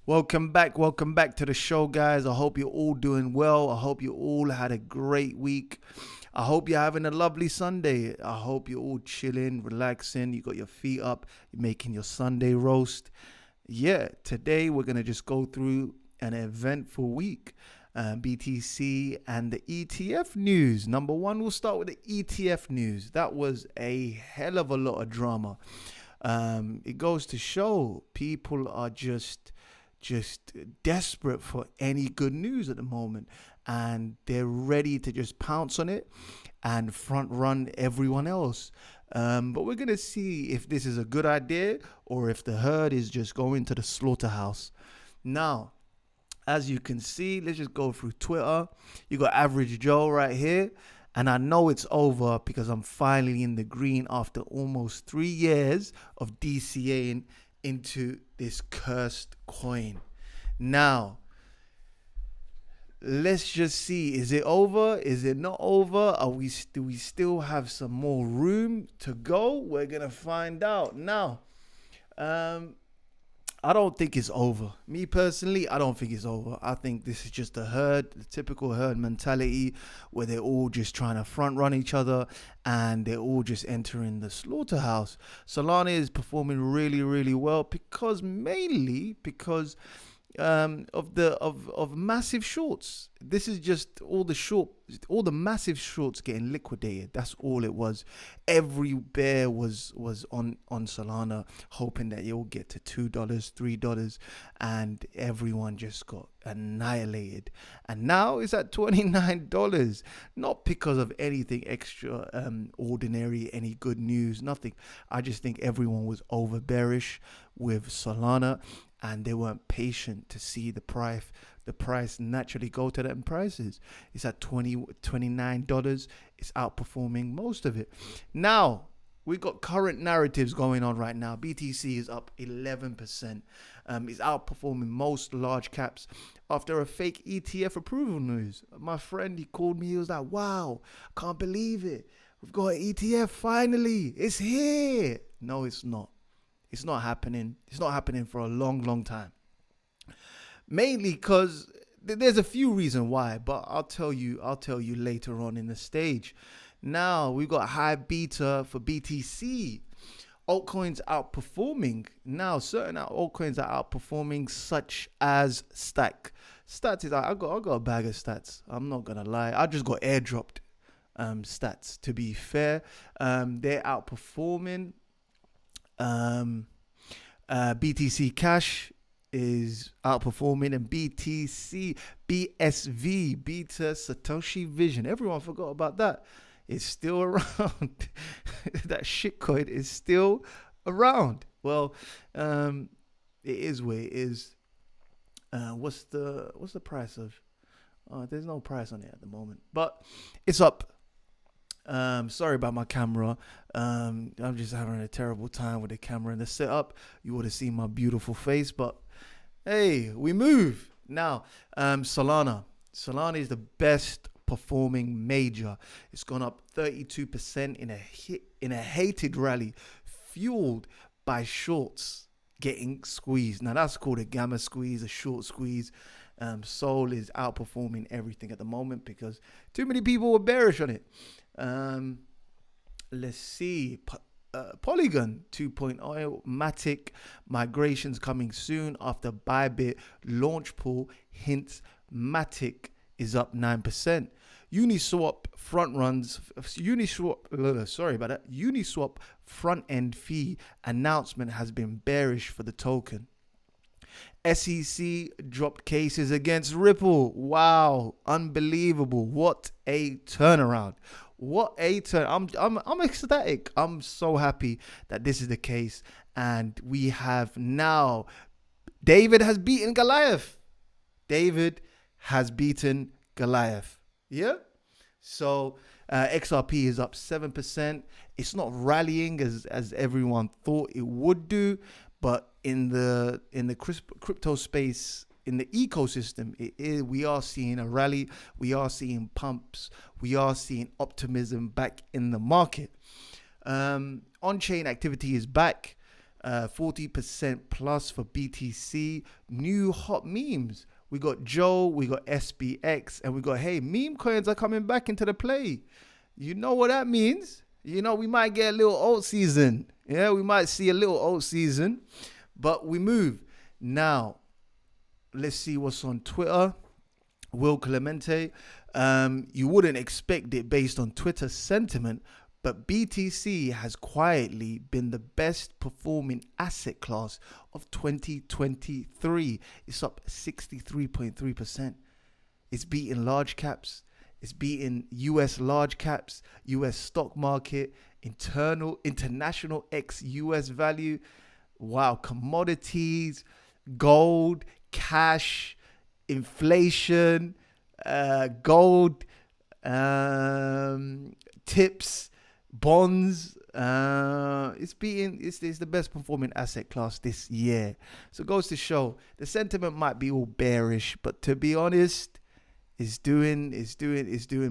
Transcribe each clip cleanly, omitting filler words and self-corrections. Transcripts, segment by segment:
Welcome back to the show, guys. I hope you're all doing well. I hope you all had a great week. I hope you're having a lovely Sunday. I hope you're all chilling, relaxing. You got your feet up, you're making your Sunday roast. Yeah, today we're going to just go through an eventful week. BTC and the ETF news. Number one, we'll start with the ETF news. That was a hell of a lot of drama. It goes to show people are just desperate for any good news at the moment, and they're ready to just pounce on it and front run everyone else. But we're going to see if this is a good idea or if the herd is just going to the slaughterhouse. Now, as you can see, let's just go through Twitter. You got Average Joe right here. And I know it's over because I'm finally in the green after almost 3 years of DCAing into this cursed coin. Now, let's just see. Is it over? Is it not over? Do we still have some more room to go? We're going to find out. Now, I don't think it's over. Me personally, I don't think it's over. I think this is just the typical herd mentality where they're all just trying to front run each other and they're all just entering the slaughterhouse. Solana is performing really, really well mainly because of massive shorts. This is just all the massive shorts getting liquidated. That's all it was. Every bear was on Solana, hoping that it will get to $2, $3, and everyone just got annihilated. And now it's at $29. Not because of anything extra ordinary, any good news, nothing. I just think everyone was over bearish with Solana, and they weren't patient to see the price naturally go to them prices. It's at $29. It's outperforming most of it. Now, we've got current narratives going on right now. BTC is up 11%. It's outperforming most large caps after a fake ETF approval news. My friend, he called me. He was like, wow, I can't believe it. We've got an ETF finally. It's here. No, it's not. It's not happening. It's not happening for a long, long time. Mainly because there's a few reasons why, but I'll tell you later on in the stage. Now we've got high beta for BTC. Altcoins outperforming. Now certain altcoins are outperforming, such as Stack. Stats is I got a bag of stats. I'm not gonna lie. I just got airdropped stats. To be fair, they're outperforming. BTC Cash is outperforming, and BSV, Beta Satoshi Vision. Everyone forgot about that. It's still around. That shitcoin is still around. Well, it is where it is. What's the price of? There's no price on it at the moment, but it's up. Sorry about my camera. I'm just having a terrible time with the camera and the setup. You would have seen my beautiful face, but hey, we move. Now, Solana is the best performing major. It's gone up 32% in a hated rally, fueled by shorts getting squeezed. Now that's called a gamma squeeze, a short squeeze. Sol is outperforming everything at the moment because too many people were bearish on it. Let's see. Polygon 2.0 Matic migrations coming soon after Bybit launch pool hints Matic is up 9%. Uniswap Uniswap front end fee announcement has been bearish for the token. SEC dropped cases against Ripple. Wow, unbelievable. What a turnaround. What a turn. I'm ecstatic. I'm so happy that this is the case. And we have now David has beaten Goliath. Yeah. So XRP is up 7%. It's not rallying as everyone thought it would do, but in the crypto space, in the ecosystem, we are seeing a rally. We are seeing pumps. We are seeing optimism back in the market. On-chain activity is back. 40% plus for BTC. New hot memes. We got Joe, we got SBX, and we got, hey, meme coins are coming back into the play. You know what that means? You know, we might get a little alt season. Yeah, we might see a little alt season, but we move. Now, let's see what's on Twitter. Will Clemente. You wouldn't expect it based on Twitter sentiment, but BTC has quietly been the best performing asset class of 2023. It's up 63.3%. It's beating large caps. It's beating US large caps, US stock market, international ex-US value. Wow, commodities, gold, cash, inflation, gold, tips, bonds. It's the best performing asset class this year. So it goes to show the sentiment might be all bearish, but to be honest, it's doing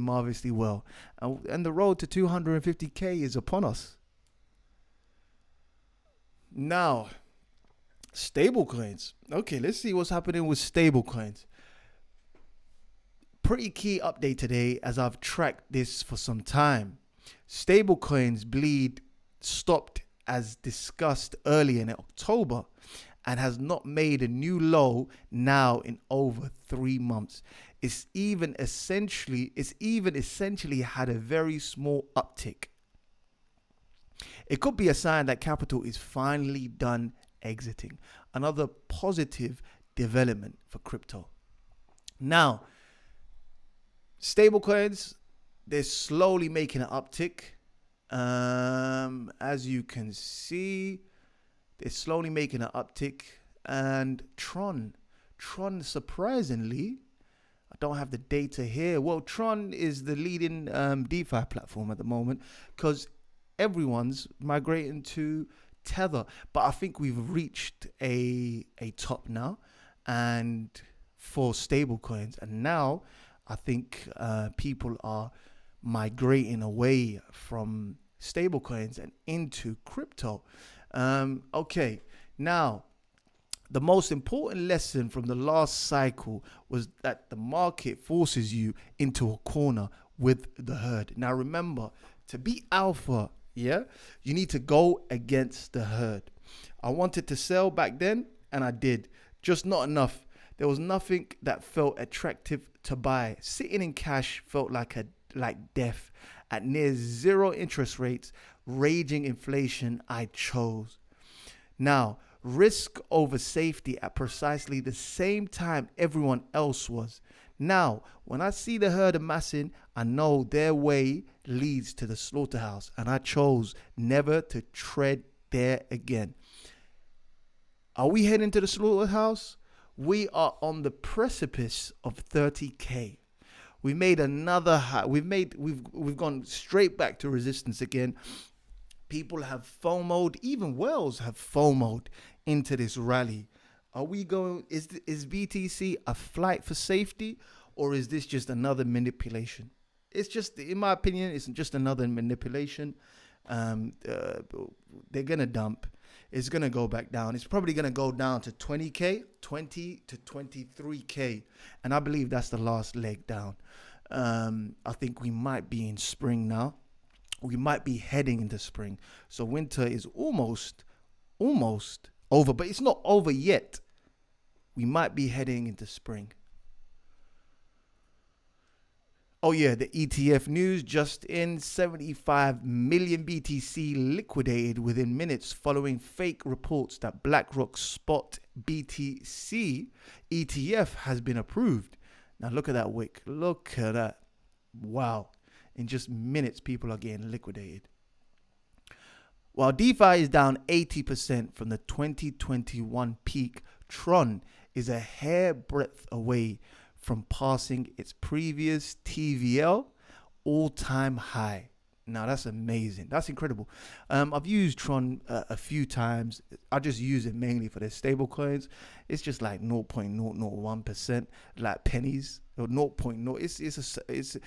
marvelously well. And the road to 250K is upon us. Now, stablecoins. Okay, let's see what's happening with stablecoins. Pretty key update today, as I've tracked this for some time. Stablecoins bleed stopped as discussed early in October and has not made a new low now in over 3 months. It's even essentially had a very small uptick. It could be a sign that capital is finally done exiting. Another positive development for crypto. Now, stablecoins, they're slowly making an uptick. As you can see, they're slowly making an uptick. And Tron, surprisingly, I don't have the data here. Well, Tron is the leading DeFi platform at the moment because everyone's migrating to Tether. But I think we've reached a top now, and for stablecoins. And now I think people are migrating away from stablecoins and into crypto. Okay, now the most important lesson from the last cycle was that the market forces you into a corner with the herd. Now remember, to be alpha, you need to go against the herd. I wanted to sell back then, and I did, just not enough. There was nothing that felt attractive to buy. Sitting in cash felt like death. At near zero interest rates, raging inflation, I chose. Now, risk over safety at precisely the same time everyone else was. Now, when I see the herd amassing, I know their way leads to the slaughterhouse, and I chose never to tread there again. Are we heading to the slaughterhouse? We are on the precipice of 30K. We made another high. We've gone straight back to resistance again. People have FOMO'd, even whales have FOMO'd into this rally. Are we going, is BTC a flight for safety, or is this just another manipulation? It's just, in my opinion, it's just another manipulation. They're going to dump. It's going to go back down. It's probably going to go down to 20K, 20 to 23K. And I believe that's the last leg down. I think we might be in spring now. We might be heading into spring. So winter is almost over, but it's not over yet. We might be heading into spring. Oh yeah, the ETF news just in: 75 million BTC liquidated within minutes following fake reports that BlackRock's spot BTC ETF has been approved. Now look at that wick. Look at that. Wow. In just minutes, people are getting liquidated. While DeFi is down 80% from the 2021 peak, Tron is a hair breadth away from passing its previous TVL all-time high. Now that's amazing. That's incredible. I've used Tron a few times. I just use it mainly for their stable coins. It's just like 0.001%, like pennies or 0.0.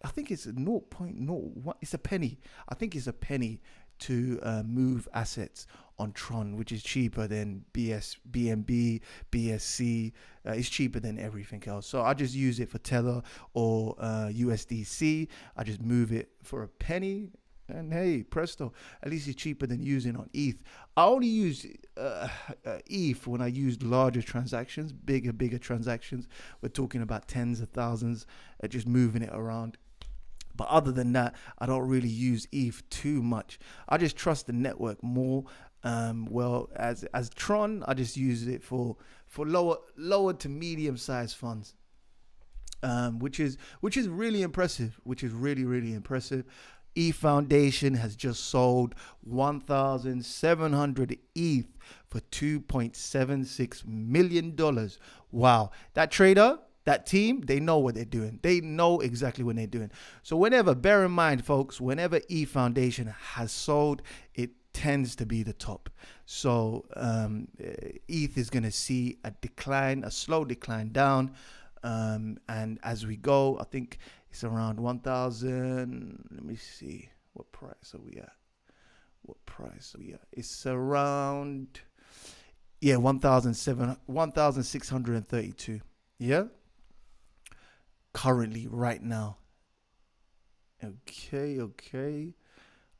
I think it's a 0.01. It's a penny. I think it's a penny to move assets on Tron, which is cheaper than BNB, BSC. It's cheaper than everything else. So I just use it for Tether or USDC. I just move it for a penny. And hey, presto, at least it's cheaper than using on ETH. I only use ETH when I use larger transactions, bigger transactions. We're talking about tens of thousands, just moving it around. But other than that, I don't really use ETH too much. I just trust the network more. As Tron, I just use it for lower to medium sized funds, which is really impressive. Which is really impressive. E Foundation has just sold 1,700 ETH for $2.76 million. Wow. That trader, that team, they know what they're doing. They know exactly what they're doing. So bear in mind, folks, whenever E Foundation has sold, it tends to be the top. So ETH is going to see a slow decline down. And as we go, I think it's around 1,000. Let me see. What price are we at? It's around, 1,632. Yeah. Currently, right now. Okay.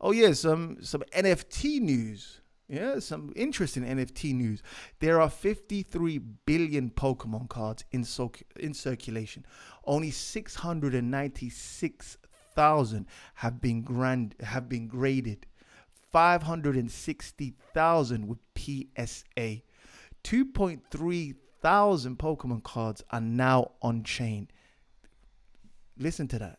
Oh yeah, some NFT news. Yeah, some interesting NFT news. There are 53 billion Pokemon cards in circulation. Only 696,000 have been graded. 560,000 with PSA. 2.3 thousand Pokemon cards are now on chain. Listen to that.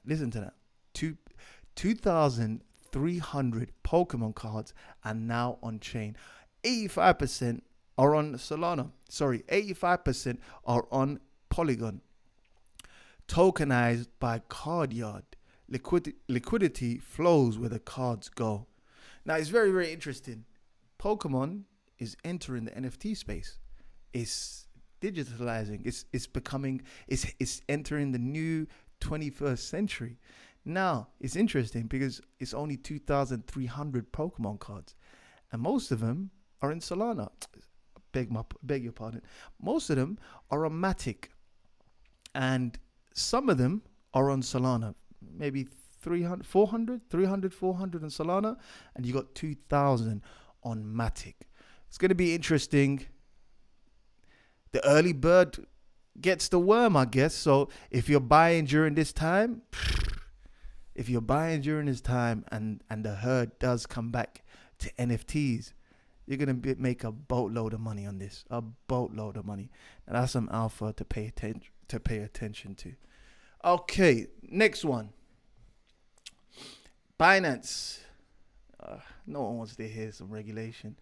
2,300 Pokemon cards are now on chain. 85% are on Solana. 85% are on Polygon. Tokenized by CardYard. Liquidity flows where the cards go. Now, it's very, very interesting. Pokemon is entering the NFT space. It's digitalizing. It's entering the new 21st century. Now, it's interesting because it's only 2,300 Pokemon cards. And most of them are in Solana. Beg your pardon. Most of them are on Matic. And some of them are on Solana. Maybe 300, 400 on Solana. And you got 2,000 on Matic. It's going to be interesting. The early bird gets the worm, I guess. So if you're buying during this time, and the herd does come back to NFTs, you're going to make a boatload of money on this. A boatload of money. And that's some alpha to pay attention to. Okay, next one. Binance. No one wants to hear some regulation.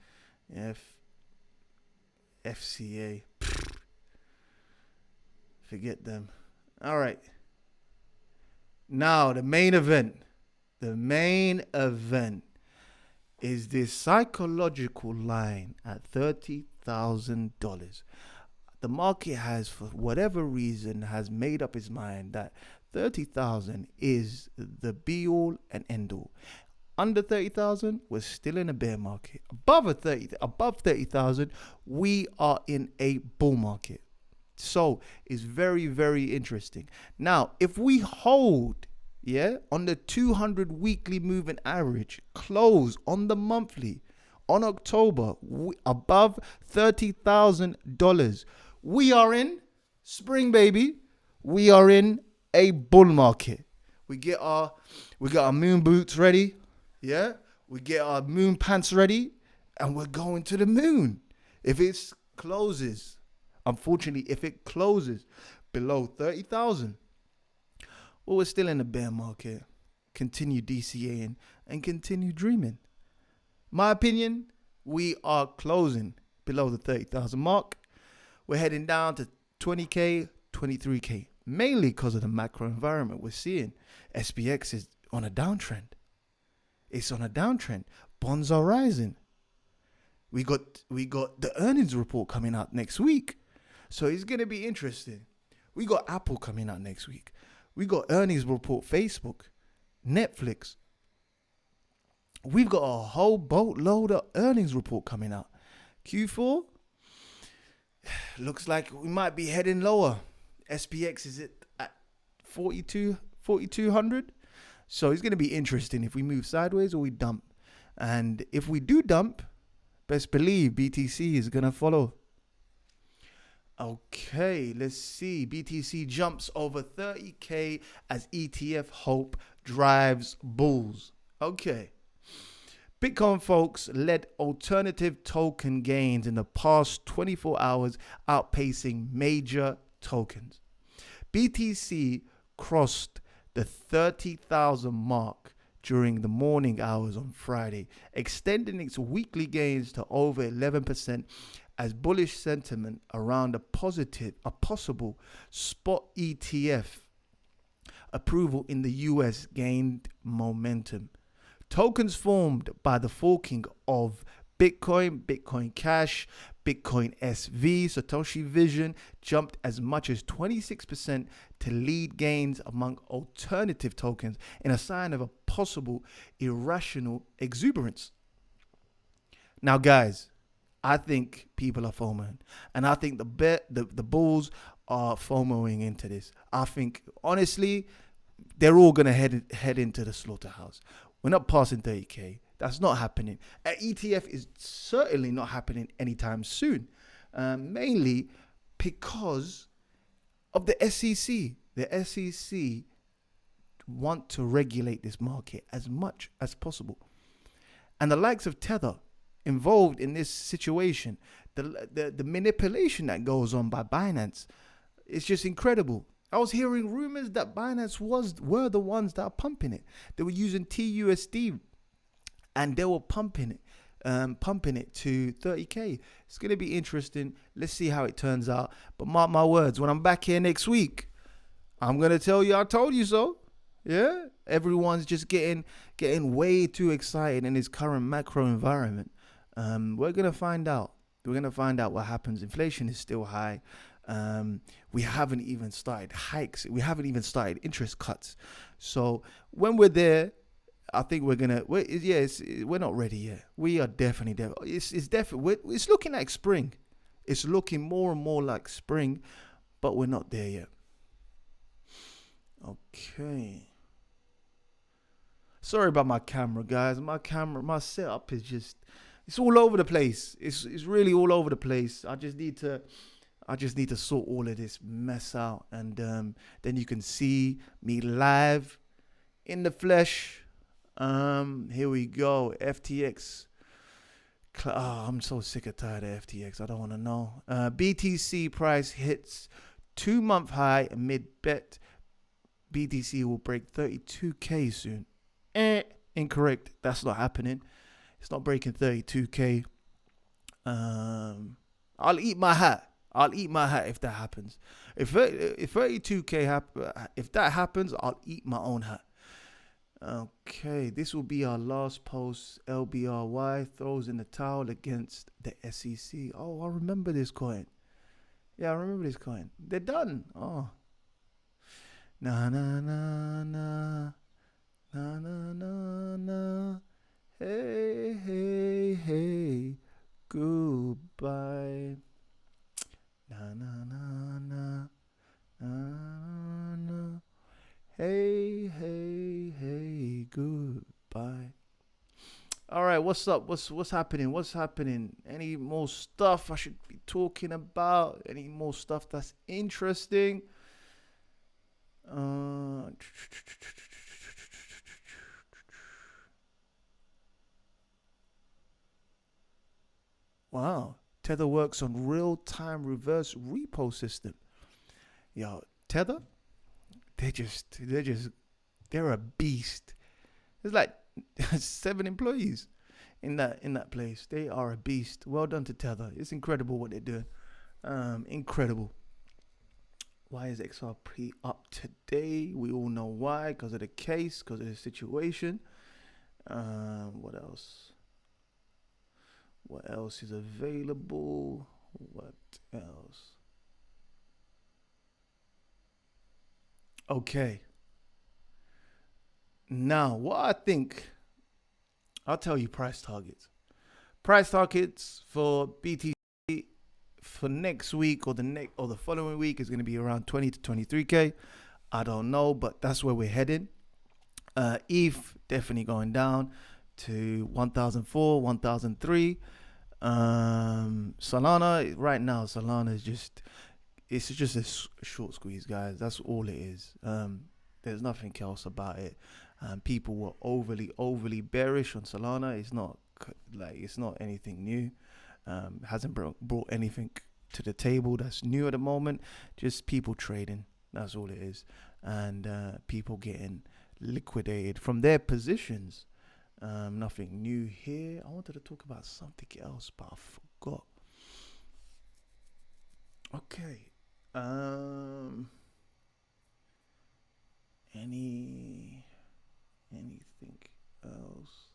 FCA. Forget them. All right. Now, the main event. The main event is this psychological line at $30,000. The market has, for whatever reason, has made up its mind that 30,000 is the be-all and end-all. Under 30,000, we're still in a bear market. Above 30,000, we are in a bull market. So it's very, very interesting. Now, if we hold, on the 200 weekly moving average, close on the monthly, on October, above $30,000, we are in spring, baby. We are in a bull market. We get our moon boots ready. Yeah. We get our moon pants ready and we're going to the moon. If it closes below 30,000, well, we're still in the bear market. Continue DCAing and continue dreaming. My opinion, we are closing below the 30,000 mark. We're heading down to 20K, 23K, mainly because of the macro environment we're seeing. SPX is on a downtrend. It's on a downtrend. Bonds are rising. We got the earnings report coming out next week. So it's going to be interesting. We got Apple coming out next week. We got earnings report Facebook, Netflix. we've got a whole boatload of earnings report coming out. Q4 looks like we might be heading lower. SPX is at 4,200. So it's going to be interesting if we move sideways or we dump. And if we do dump, best believe BTC is going to follow. Okay, let's see. BTC jumps over 30K as ETF hope drives bulls. Okay. Bitcoin folks led alternative token gains in the past 24 hours, outpacing major tokens. BTC crossed the 30,000 mark during the morning hours on Friday, extending its weekly gains to over 11% as bullish sentiment around a possible spot ETF approval in the US gained momentum. Tokens formed by the forking of Bitcoin, Bitcoin Cash, Bitcoin SV, Satoshi Vision jumped as much as 26% to lead gains among alternative tokens in a sign of a possible irrational exuberance. Now, guys, I think people are FOMOing, and I think the bulls are FOMOing into this. I think, honestly, they're all going to head into the slaughterhouse. We're not passing 30K. That's not happening. An ETF is certainly not happening anytime soon, mainly because of the SEC. The SEC want to regulate this market as much as possible. And the likes of Tether involved in this situation, the manipulation that goes on by Binance, it's just incredible. I was hearing rumors that Binance were the ones that are pumping it. They were using TUSD and they were pumping it to 30K. It's going to be interesting. Let's see how it turns out. But mark my words, when I'm back here next week, I'm going to tell you I told you so. Yeah, everyone's just getting way too excited in this current macro environment. We're going to find out. We're going to find out what happens. Inflation is still high. We haven't even started hikes. We haven't even started interest cuts. So when we're there, I think we're not ready yet. We are definitely there. It's looking like spring. It's looking more and more like spring, but we're not there yet. Okay. Sorry about my camera, guys. My setup is it's all over the place. It's really all over the place. I just need to sort all of this mess out, and then you can see me live in the flesh. Here we go. FTX. I'm so sick and tired of FTX. I don't want to know. BTC price hits 2-month high amid bet BTC will break 32K soon. Incorrect. That's not happening. It's not breaking 32K. I'll eat my hat. If that happens. If 32K if that happens, I'll eat my own hat. Okay, this will be our last post. LBRY throws in the towel against the SEC. Oh, I remember this coin. Yeah, I remember this coin. They're done. Oh. Na na na na na na na na. Hey hey hey. Goodbye. Na na na na na na. Hey hey hey. Goodbye. All right, what's up? What's happening? What's happening? Any more stuff I should be talking about? Any more stuff that's interesting? Wow. Tether works on real-time reverse repo system. Yo, Tether, they're a beast. There's like 7 employees in that place. They are a beast. Well done to Tether. It's incredible what they're doing. Incredible. Why is XRP up today? We all know why. Because of the case, because of the situation. What else? What else is available? What else? Okay. Now, what I think I'll tell you price targets. Price targets for BTC for next week or the following week is going to be around 20 to 23k. I don't know, but that's where we're heading. ETH definitely going down to 1004, 1003. Solana right now, Solana is just a short squeeze, guys. That's all it is. There's nothing else about it. People were overly bearish on Solana. It's not anything new. Hasn't brought anything to the table that's new at the moment. Just people trading. That's all it is, and people getting liquidated from their positions. Nothing new here. I wanted to talk about something else, but I forgot. Okay. Anything else?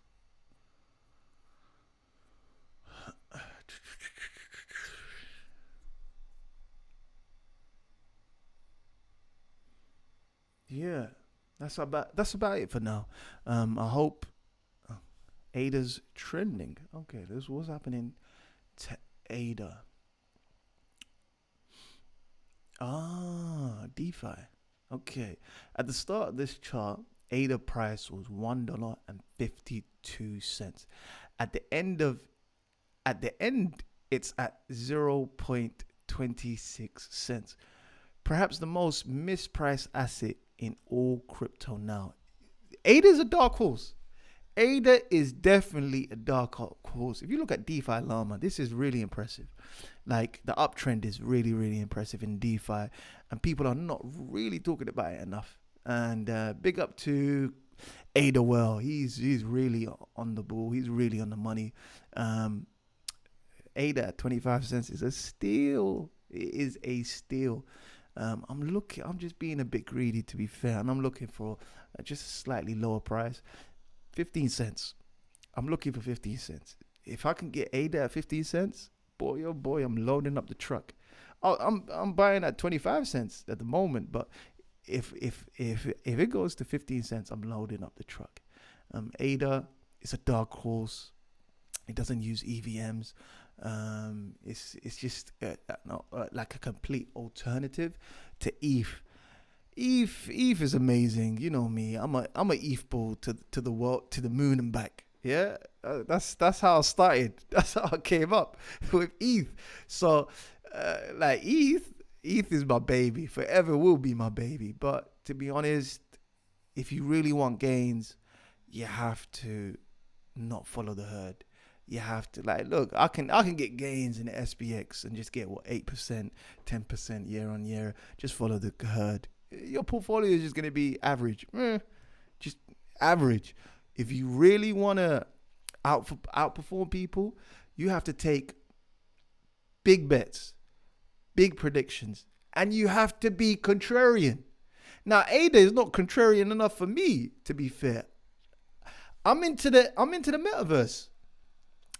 Yeah, that's about it for now. I hope ADA's trending. Okay, this was happening to ADA. DeFi. Okay, at the start of this chart, ADA price was $1.52. At the end of it's at 0.26 cents. Perhaps the most mispriced asset in all crypto now. ADA is a dark horse. ADA is definitely a dark horse. If you look at DeFi Llama, this is really impressive. Like the uptrend is really, really impressive in DeFi, and people are not really talking about it enough. And big up to Ada. Well, he's really on the ball. He's really on the money. Ada at 25 cents is a steal. It is a steal. I'm just being a bit greedy, to be fair, and I'm looking for just a slightly lower price. 15 cents. I'm looking for 15 cents. If I can get ADA at 15 cents, boy, oh boy, I'm loading up the truck. I'm buying at 25 cents at the moment, but if it goes to 15 cents, I'm loading up the truck. ADA is a dark horse. It doesn't use EVMs. It's just like a complete alternative to ETH. ETH is amazing. You know me. I'm a ETH bull to the world, to the moon and back. Yeah, that's how I started. That's how I came up with ETH. So, like ETH is my baby. Forever will be my baby. But to be honest, if you really want gains, you have to not follow the herd. You have to look. I can get gains in the SPX and just get 8%, 10% year on year. Just follow the herd. Your portfolio is just going to be average. Just average. If you really want to outperform people, you have to take big bets, big predictions, and you have to be contrarian. Now, ADA is not contrarian enough for me, to be fair. I'm into the metaverse.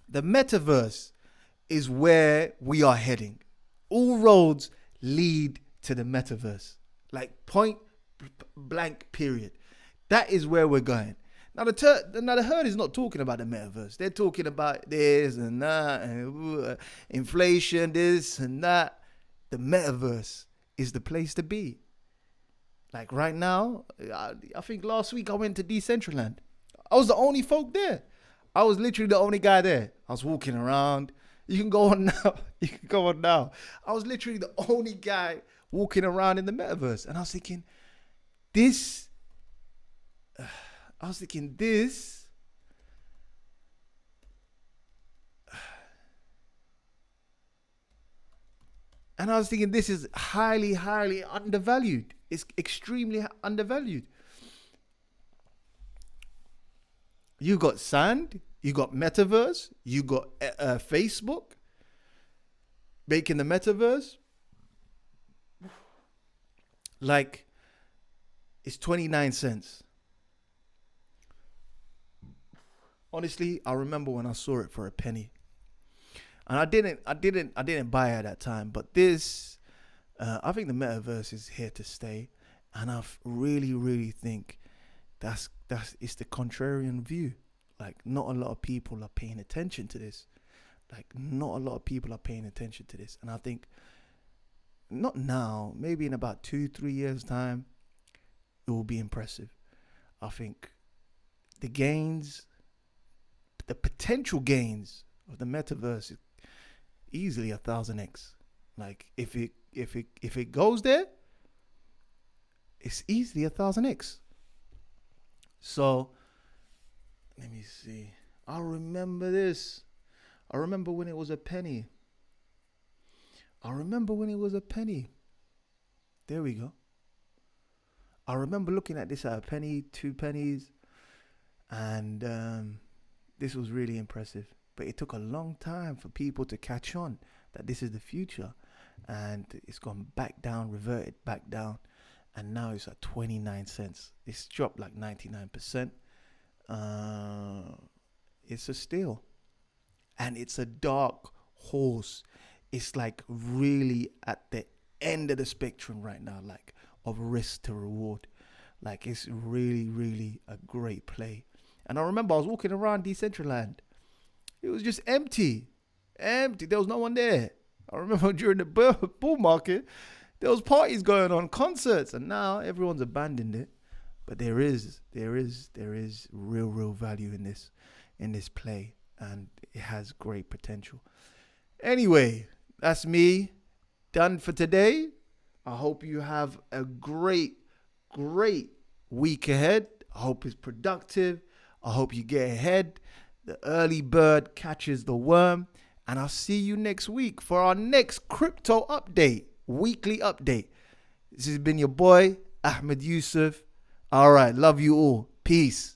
The metaverse is where we are heading. All roads lead to the metaverse. Like point blank period. That is where we're going. Now the herd is not talking about the metaverse. They're talking about this and that and inflation, this and that. The metaverse is the place to be. Like right now, I think last week I went to Decentraland. I was the only folk there. I was literally the only guy there. I was walking around. You can go on now. I was literally the only guy walking around in the metaverse. And I was thinking, this. And I was thinking, this is highly, highly undervalued. It's extremely undervalued. You got sand, you got metaverse, you got Facebook making the metaverse. Like, it's 29 cents. Honestly, I remember when I saw it for a penny. And I didn't buy it at that time, but this, I think the metaverse is here to stay. And I really, really think it's the contrarian view. Like, not a lot of people are paying attention to this. Like, not a lot of people are paying attention to this. And I think, not now, maybe in about 2-3 years' time, it will be impressive. I think the gains, the potential gains of the metaverse is easily 1,000x. Like, if it goes there, it's easily 1,000x. So let me see. I remember this. I remember when it was a penny. There we go. I remember looking at this at a penny, 2 pennies, and this was really impressive. But it took a long time for people to catch on that this is the future. And it's gone back down, reverted back down. And now it's at 29 cents. It's dropped like 99%. It's a steal. And it's a dark horse. It's like really at the end of the spectrum right now, like of risk to reward. Like, it's really, really a great play. And I remember I was walking around Decentraland. It was just empty. There was no one there. I remember during the bull market, there was parties going on, concerts, and now everyone's abandoned it. But there is real value in this play, and it has great potential. Anyway, that's me done for today. I hope you have a great week ahead. I hope it's productive. I hope you get ahead. The early bird catches the worm. And I'll see you next week for our next crypto update, weekly update. This has been your boy, Ahmed Yusuf. All right, love you all. Peace.